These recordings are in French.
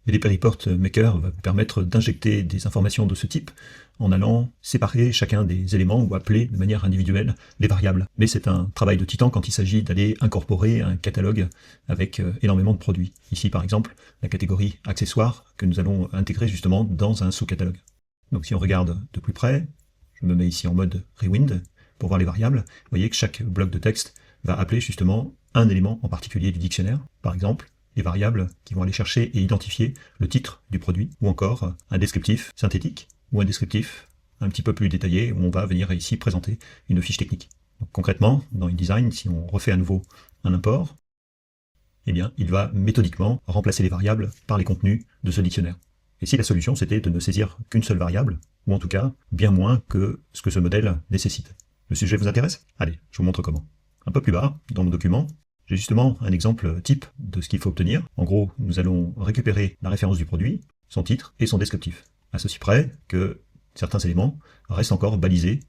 Et l'IP Report Maker va vous permettre d'injecter des informations de ce type en allant séparer chacun des éléments ou appeler de manière individuelle les variables. Mais c'est un travail de titan quand il s'agit d'aller incorporer un catalogue avec énormément de produits. Ici par exemple, la catégorie accessoires que nous allons intégrer justement dans un sous-catalogue. Donc si on regarde de plus près, je me mets ici en mode Rewind pour voir les variables, vous voyez que chaque bloc de texte va appeler justement un élément en particulier du dictionnaire. Par exemple, les variables qui vont aller chercher et identifier le titre du produit, ou encore un descriptif synthétique, ou un descriptif un petit peu plus détaillé, où on va venir ici présenter une fiche technique. Donc, concrètement, dans InDesign, si on refait à nouveau un import, eh bien, il va méthodiquement remplacer les variables par les contenus de ce dictionnaire. Et si la solution c'était de ne saisir qu'une seule variable, ou en tout cas bien moins que ce que ce modèle nécessite. Le sujet vous intéresse? Allez, je vous montre comment. Un peu plus bas, dans mon document, j'ai justement un exemple type de ce qu'il faut obtenir. En gros, nous allons récupérer la référence du produit, son titre et son descriptif. À ceci près que certains éléments restent encore balisés,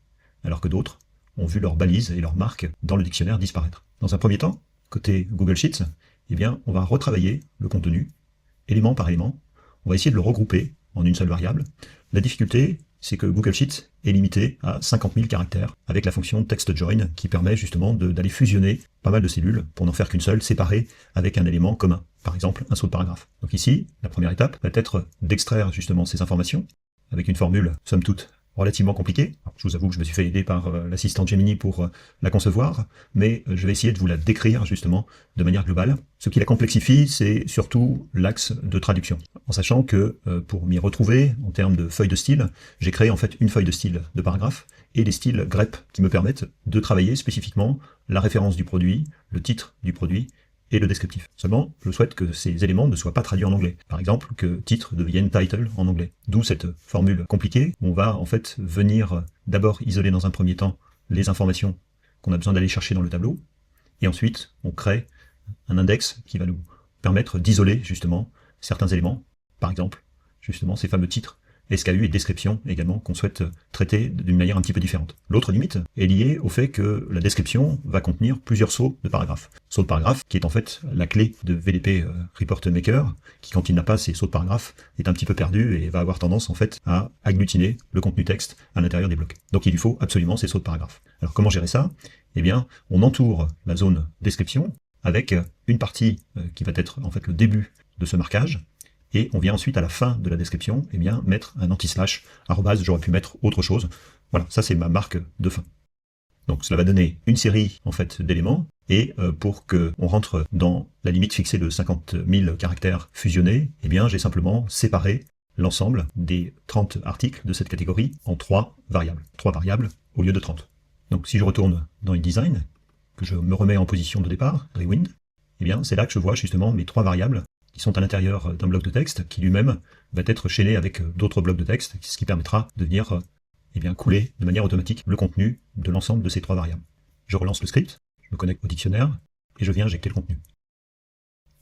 alors que d'autres ont vu leurs balises et leurs marques dans le dictionnaire disparaître. Dans un premier temps, côté Google Sheets, eh bien, on va retravailler le contenu, élément par élément. On va essayer de le regrouper en une seule variable. La difficulté, c'est que Google Sheets est limité à 50 000 caractères avec la fonction TextJoin qui permet justement d'aller fusionner pas mal de cellules pour n'en faire qu'une seule, séparée avec un élément commun, par exemple un saut de paragraphe. Donc ici, la première étape va être d'extraire justement ces informations avec une formule, somme toute, relativement compliquée. Alors, je vous avoue que je me suis fait aider par l'assistant Gemini pour la concevoir, mais je vais essayer de vous la décrire justement de manière globale. Ce qui la complexifie, c'est surtout l'axe de traduction. En sachant que pour m'y retrouver, en termes de feuille de style, j'ai créé en fait une feuille de style de paragraphe et des styles grep qui me permettent de travailler spécifiquement la référence du produit, le titre du produit, et le descriptif. Seulement, je souhaite que ces éléments ne soient pas traduits en anglais. Par exemple, que titre devienne title en anglais. D'où cette formule compliquée. On va en fait venir d'abord isoler dans un premier temps les informations qu'on a besoin d'aller chercher dans le tableau, et ensuite on crée un index qui va nous permettre d'isoler justement certains éléments, par exemple justement ces fameux titres, SKU et description également qu'on souhaite traiter d'une manière un petit peu différente. L'autre limite est liée au fait que la description va contenir plusieurs sauts de paragraphes. Saut de paragraphe qui est en fait la clé de VLP Report Maker, qui quand il n'a pas ces sauts de paragraphe est un petit peu perdu et va avoir tendance en fait à agglutiner le contenu texte à l'intérieur des blocs. Donc il lui faut absolument ces sauts de paragraphe. Alors comment gérer ça? Eh bien, on entoure la zone description avec une partie qui va être en fait le début de ce marquage, et on vient ensuite à la fin de la description, eh bien, mettre un anti-slash, arrobase, j'aurais pu mettre autre chose. Voilà, ça c'est ma marque de fin. Donc cela va donner une série en fait d'éléments, et pour que on rentre dans la limite fixée de 50 000 caractères fusionnés, eh bien j'ai simplement séparé l'ensemble des 30 articles de cette catégorie en 3 variables. 3 variables au lieu de 30. Donc si je retourne dans InDesign, que je me remets en position de départ, Rewind, eh bien c'est là que je vois justement mes 3 variables qui sont à l'intérieur d'un bloc de texte, qui lui-même va être chaîné avec d'autres blocs de texte, ce qui permettra de venir eh bien, couler de manière automatique le contenu de l'ensemble de ces 3 variables. Je relance le script, je me connecte au dictionnaire, et je viens injecter le contenu.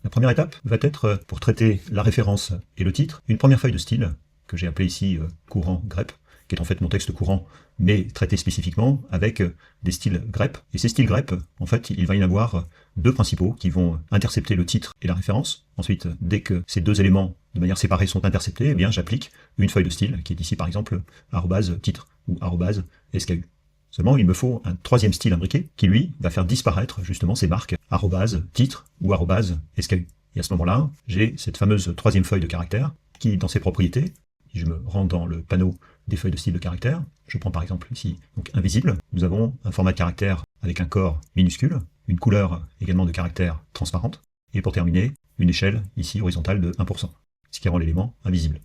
La première étape va être, pour traiter la référence et le titre, une première feuille de style, que j'ai appelée ici courant grep, qui est en fait mon texte courant, mais traité spécifiquement avec des styles grep. Et ces styles grep, en fait, il va y en avoir 2 principaux qui vont intercepter le titre et la référence. Ensuite, dès que ces 2 éléments de manière séparée sont interceptés, eh bien j'applique une feuille de style, qui est ici par exemple arrobase titre ou arrobase SKU. Seulement, il me faut un 3e style imbriqué qui, lui, va faire disparaître justement ces marques arrobase titre ou arrobase SKU. Et à ce moment-là, j'ai cette fameuse 3e feuille de caractère qui, dans ses propriétés, si je me rends dans le panneau des feuilles de style de caractère, je prends par exemple ici, donc invisible, nous avons un format de caractère avec un corps minuscule, une couleur également de caractère transparente, et pour terminer, une échelle ici horizontale de 1%, ce qui rend l'élément invisible.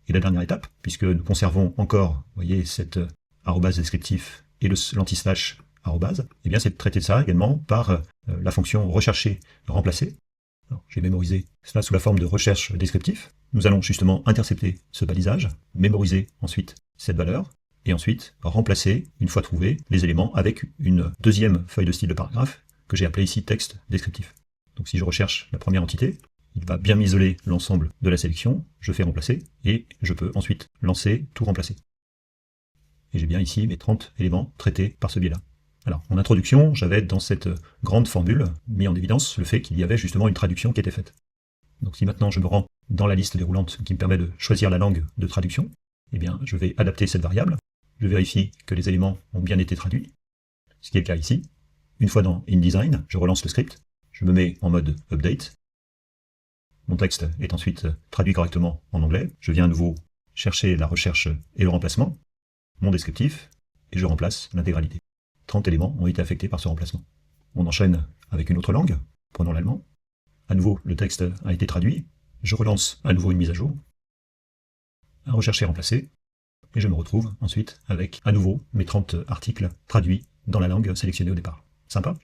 Et la dernière étape, puisque nous conservons encore, vous voyez, cette arrobase descriptif et l'anti-slash arrobase, eh bien c'est de traiter ça également par la fonction rechercher remplacer. J'ai mémorisé cela sous la forme de recherche descriptif. Nous allons justement intercepter ce balisage, mémoriser ensuite cette valeur, et ensuite remplacer, une fois trouvé, les éléments avec une 2e feuille de style de paragraphe que j'ai appelée ici texte descriptif. Donc si je recherche la première entité, il va bien m'isoler l'ensemble de la sélection, je fais remplacer, et je peux ensuite lancer tout remplacer. Et j'ai bien ici mes 30 éléments traités par ce biais-là. Alors, en introduction, j'avais dans cette grande formule mis en évidence le fait qu'il y avait justement une traduction qui était faite. Donc si maintenant je me rends dans la liste déroulante qui me permet de choisir la langue de traduction, eh bien je vais adapter cette variable, je vérifie que les éléments ont bien été traduits, ce qui est le cas ici. Une fois dans InDesign, je relance le script, je me mets en mode Update, mon texte est ensuite traduit correctement en anglais, je viens à nouveau chercher la recherche et le remplacement, mon descriptif, et je remplace l'intégralité. 30 éléments ont été affectés par ce remplacement. On enchaîne avec une autre langue, prenons l'allemand. À nouveau, le texte a été traduit, je relance à nouveau une mise à jour, un rechercher remplacé, et je me retrouve ensuite avec à nouveau mes 30 articles traduits dans la langue sélectionnée au départ. Sympa ?